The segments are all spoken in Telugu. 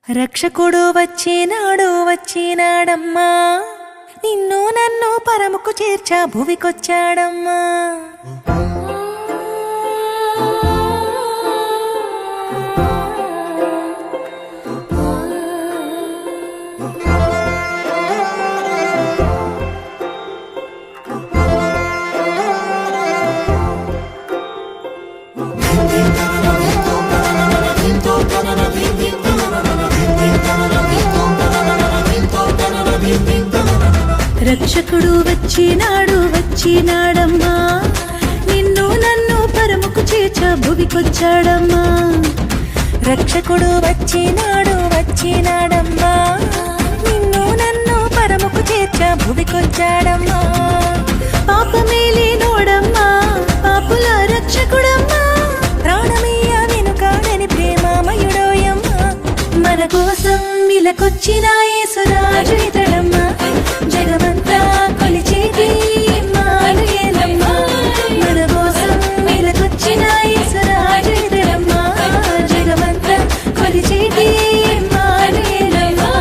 రక్షకుడు వచ్చినాడు వచ్చినాడమ్మా, నిన్ను నన్ను పరముకు చేర్చా భువికొచ్చాడమ్మా. రక్షకుడు వచ్చినాడు వచ్చినాడమ్మా, నిన్ను నన్ను పరముకు చేర్చా భువికొచ్చాడమ్మా. రక్షకుడు వచ్చినాడు వచ్చినాడమ్మా, నిన్ను నన్ను పరముకు చేర్చా భువికొచ్చాడమ్మా. పాపమేలేనోడమ్మా, పాపుల రక్షకుడమ్మా, ప్రాణమీయ వెనుకాడని ప్రేమామయుడోయమ్మా. మన కోసం ఇలకొచ్చిన యేసురాజు ఇతడమ్మా, జగమంతా కొలిచేటి ఇమ్మానుయేలమ్మా. మన కోసం ఇలకొచ్చిన యేసురాజు ఇతడమ్మా, జగమంతా కొలిచేటి ఇమ్మానుయేలమ్మా.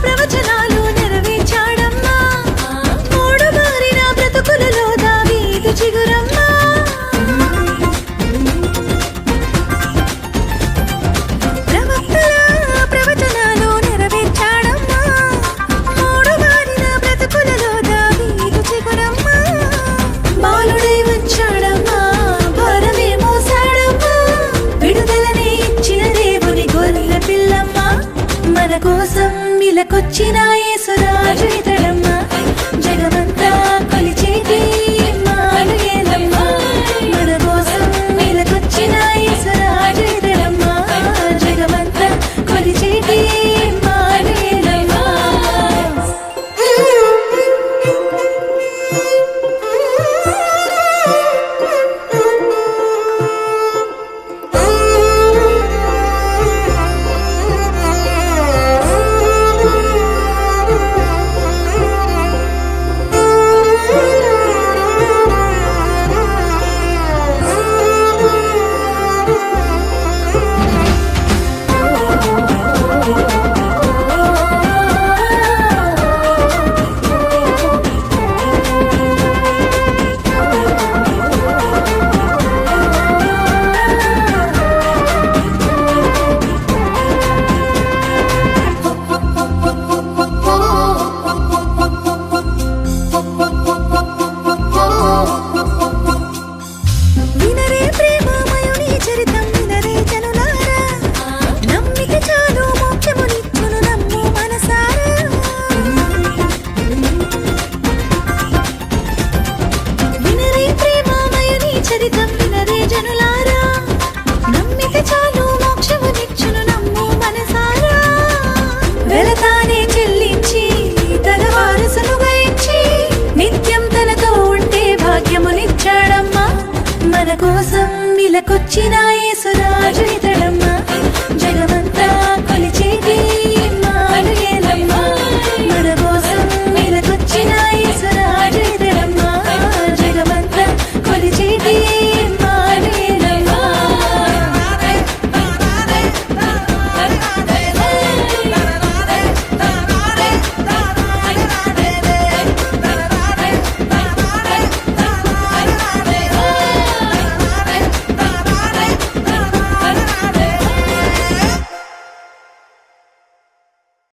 ప్రవచనాలు నెరవేర్చాడమ్మా, మూడు మారిన బ్రతుకులలో దావీదు చిగురమ్మా. ప్రవచనాలు నెరవేర్చాడమ్మా, మూడు మారిన బ్రతుకులలో దావీదు చిగురమ్మా. బాలుడై వచ్చాడమ్మా, భారమే మోసాడమ్మా, విడుదలనే ఇచ్చిన దేవుని గొర్రె పిల్లమ్మా. మన కోసం ఇలకొచ్చిన యేసురాజు ఇతడమ్మా, జగమంతా కొలిచేటి ఇమ్మానుయేలమ్మా. మన కోసం ఇలకొచ్చిన యేసురాజు ఇతడమ్మా, జగమంతా కొలిచేటి ఇమ్మానుయేలమ్మా. వినరే ప్రేమమయుని చరితం, వినరే జనులారా, నమ్మిక చాలు మోక్షమునిచ్చును నమ్ము మనసారా. వినరే ప్రేమమయుని చరితం, వినరే జనులారా, నమ్మిక చాలు మోక్షమునిచ్చును నమ్ము మనసారా. వెలతానే చెల్లించి తన వారసులుగా ఇచ్చి, నిత్యం తనతో ఉంటే భాగ్యమునిచ్చాడమ్మా. మన కోసం ఇలకొచ్చిన యేసురాజు